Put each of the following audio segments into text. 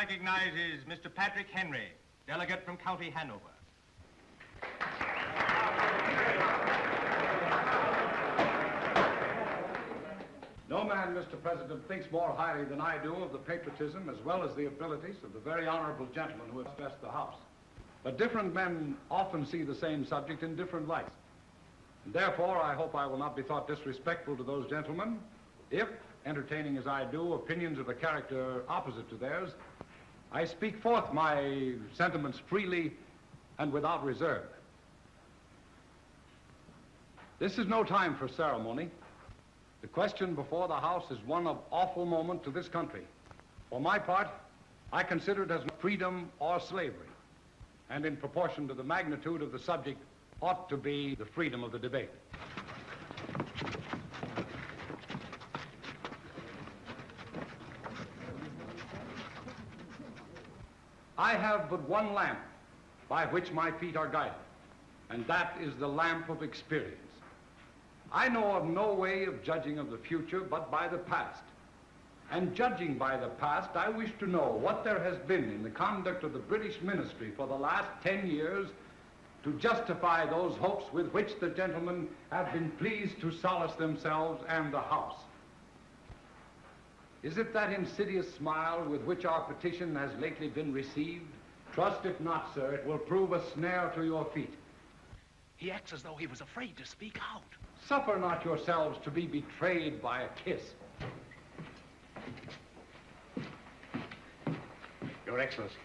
recognizes Mr. Patrick Henry, delegate from County Hanover. No man, Mr. President, thinks more highly than I do of the patriotism as well as the abilities of the very honorable gentleman who has addressed the House. But different men often see the same subject in different lights. And therefore, I hope I will not be thought disrespectful to those gentlemen if, entertaining as I do opinions of a character opposite to theirs, I speak forth my sentiments freely and without reserve. This is no time for ceremony. The question before the House is one of awful moment to this country. For my part, I consider it as freedom or slavery, and in proportion to the magnitude of the subject, ought to be the freedom of the debate. I have but one lamp by which my feet are guided, and that is the lamp of experience. I know of no way of judging of the future but by the past. And judging by the past, I wish to know what there has been in the conduct of the British ministry for the last 10 years to justify those hopes with which the gentlemen have been pleased to solace themselves and the House. Is it that insidious smile with which our petition has lately been received? Trust it not, sir. It will prove a snare to your feet. He acts as though he was afraid to speak out. Suffer not yourselves to be betrayed by a kiss. Your Excellency,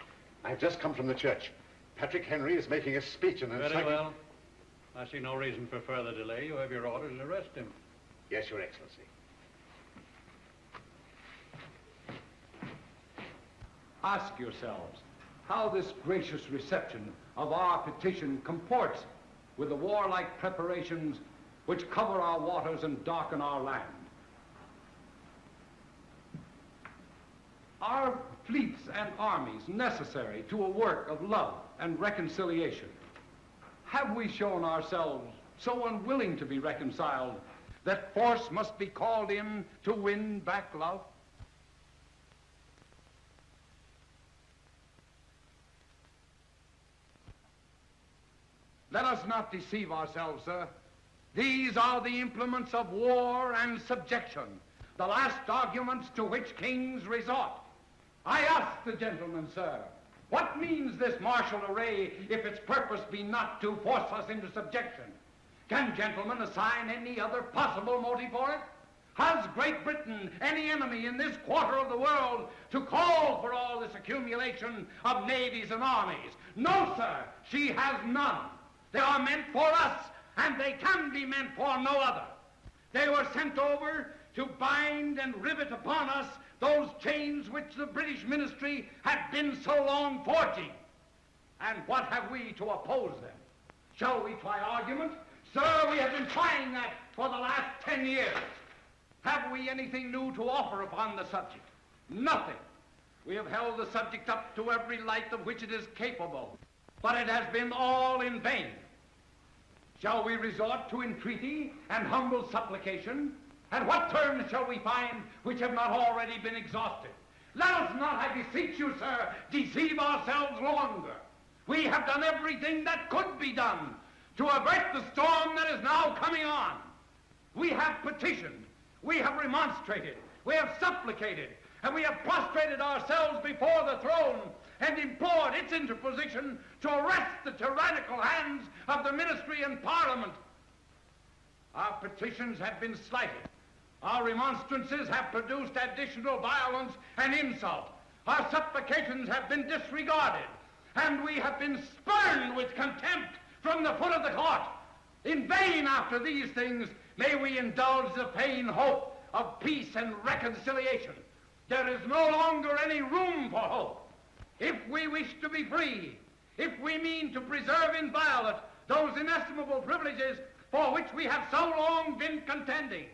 I've just come from the church. Patrick Henry is making a speech and Very well. I see no reason for further delay. You have your orders to arrest him. Yes, Your Excellency. Ask yourselves how this gracious reception of our petition comports with the warlike preparations which cover our waters and darken our land. Are fleets and armies necessary to a work of love and reconciliation? Have we shown ourselves so unwilling to be reconciled that force must be called in to win back love? Let us not deceive ourselves, sir. These are the implements of war and subjection, the last arguments to which kings resort. I ask the gentleman, sir, what means this martial array if its purpose be not to force us into subjection? Can gentlemen assign any other possible motive for it? Has Great Britain any enemy in this quarter of the world to call for all this accumulation of navies and armies? No, sir, she has none. They are meant for us, and they can be meant for no other. They were sent over to bind and rivet upon us those chains which the British ministry had been so long forging. And what have we to oppose them? Shall we try argument? Sir, we have been trying that for the last 10 years. Have we anything new to offer upon the subject? Nothing. We have held the subject up to every light of which it is capable, but it has been all in vain. Shall we resort to entreaty and humble supplication? And what terms shall we find which have not already been exhausted? Let us not, I beseech you, sir, deceive ourselves longer. We have done everything that could be done to avert the storm that is now coming on. We have petitioned, we have remonstrated, we have supplicated, and we have prostrated ourselves before the throne and implored its interposition to arrest the tyrannical hands of the ministry and parliament. Our petitions have been slighted. Our remonstrances have produced additional violence and insult. Our supplications have been disregarded, and we have been spurned with contempt from the foot of the court. In vain after these things may we indulge the vain hope of peace and reconciliation. There is no longer any room for hope. If we wish to be free, if we mean to preserve inviolate those inestimable privileges for which we have so long been contending,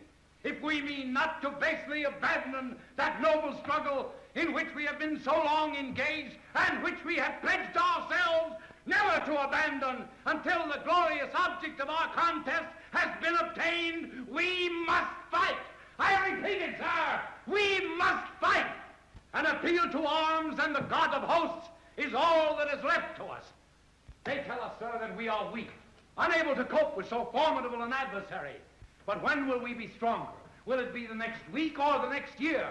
if we mean not to basely abandon that noble struggle in which we have been so long engaged and which we have pledged ourselves never to abandon until the glorious object of our contest has been obtained, we must fight. I repeat it, sir, we must fight. An appeal to arms and the God of hosts is all that is left to us. They tell us, sir, that we are weak, unable to cope with so formidable an adversary. But when will we be stronger? Will it be the next week or the next year?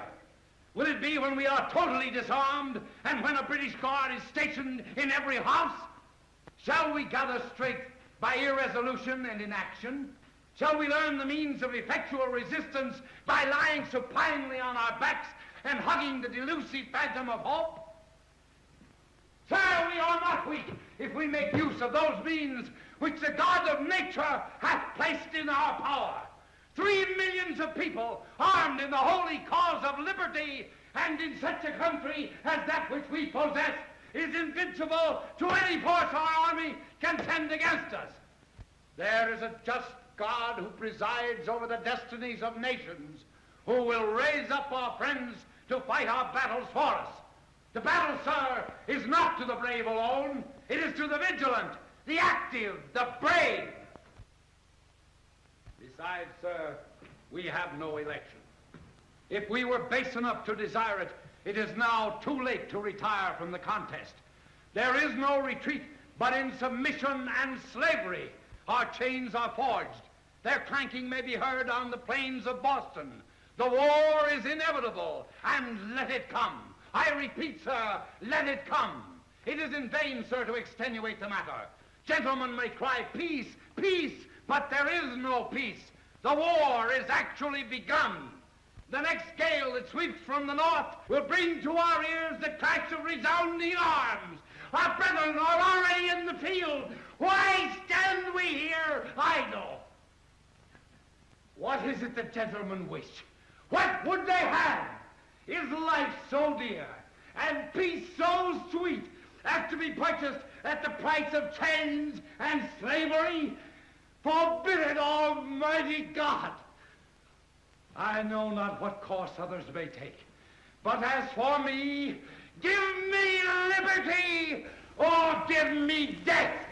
Will it be when we are totally disarmed and when a British guard is stationed in every house? Shall we gather strength by irresolution and inaction? Shall we learn the means of effectual resistance by lying supinely on our backs and hugging the delusive phantom of hope? Sir, we are not weak if we make use of those means which the God of nature hath placed in our power. 3 millions of people armed in the holy cause of liberty, and in such a country as that which we possess, is invincible to any force our army can send against us. There is a just God who presides over the destinies of nations, who will raise up our friends to fight our battles for us. The battle, sir, is not to the brave alone. It is to the vigilant, the active, the brave. Besides, sir, we have no election. If we were base enough to desire it, it is now too late to retire from the contest. There is no retreat but in submission and slavery. Our chains are forged. Their clanking may be heard on the plains of Boston. The war is inevitable, and let it come. I repeat, sir, let it come. It is in vain, sir, to extenuate the matter. Gentlemen may cry peace, peace, but there is no peace. The war is actually begun. The next gale that sweeps from the north will bring to our ears the crash of resounding arms. Our brethren are already in the field. Why stand we here idle? What is it the gentlemen wish? What would they have? Is life so dear and peace so sweet as to be purchased at the price of chains and slavery? Forbid it, Almighty God! I know not what course others may take, but as for me, give me liberty or give me death!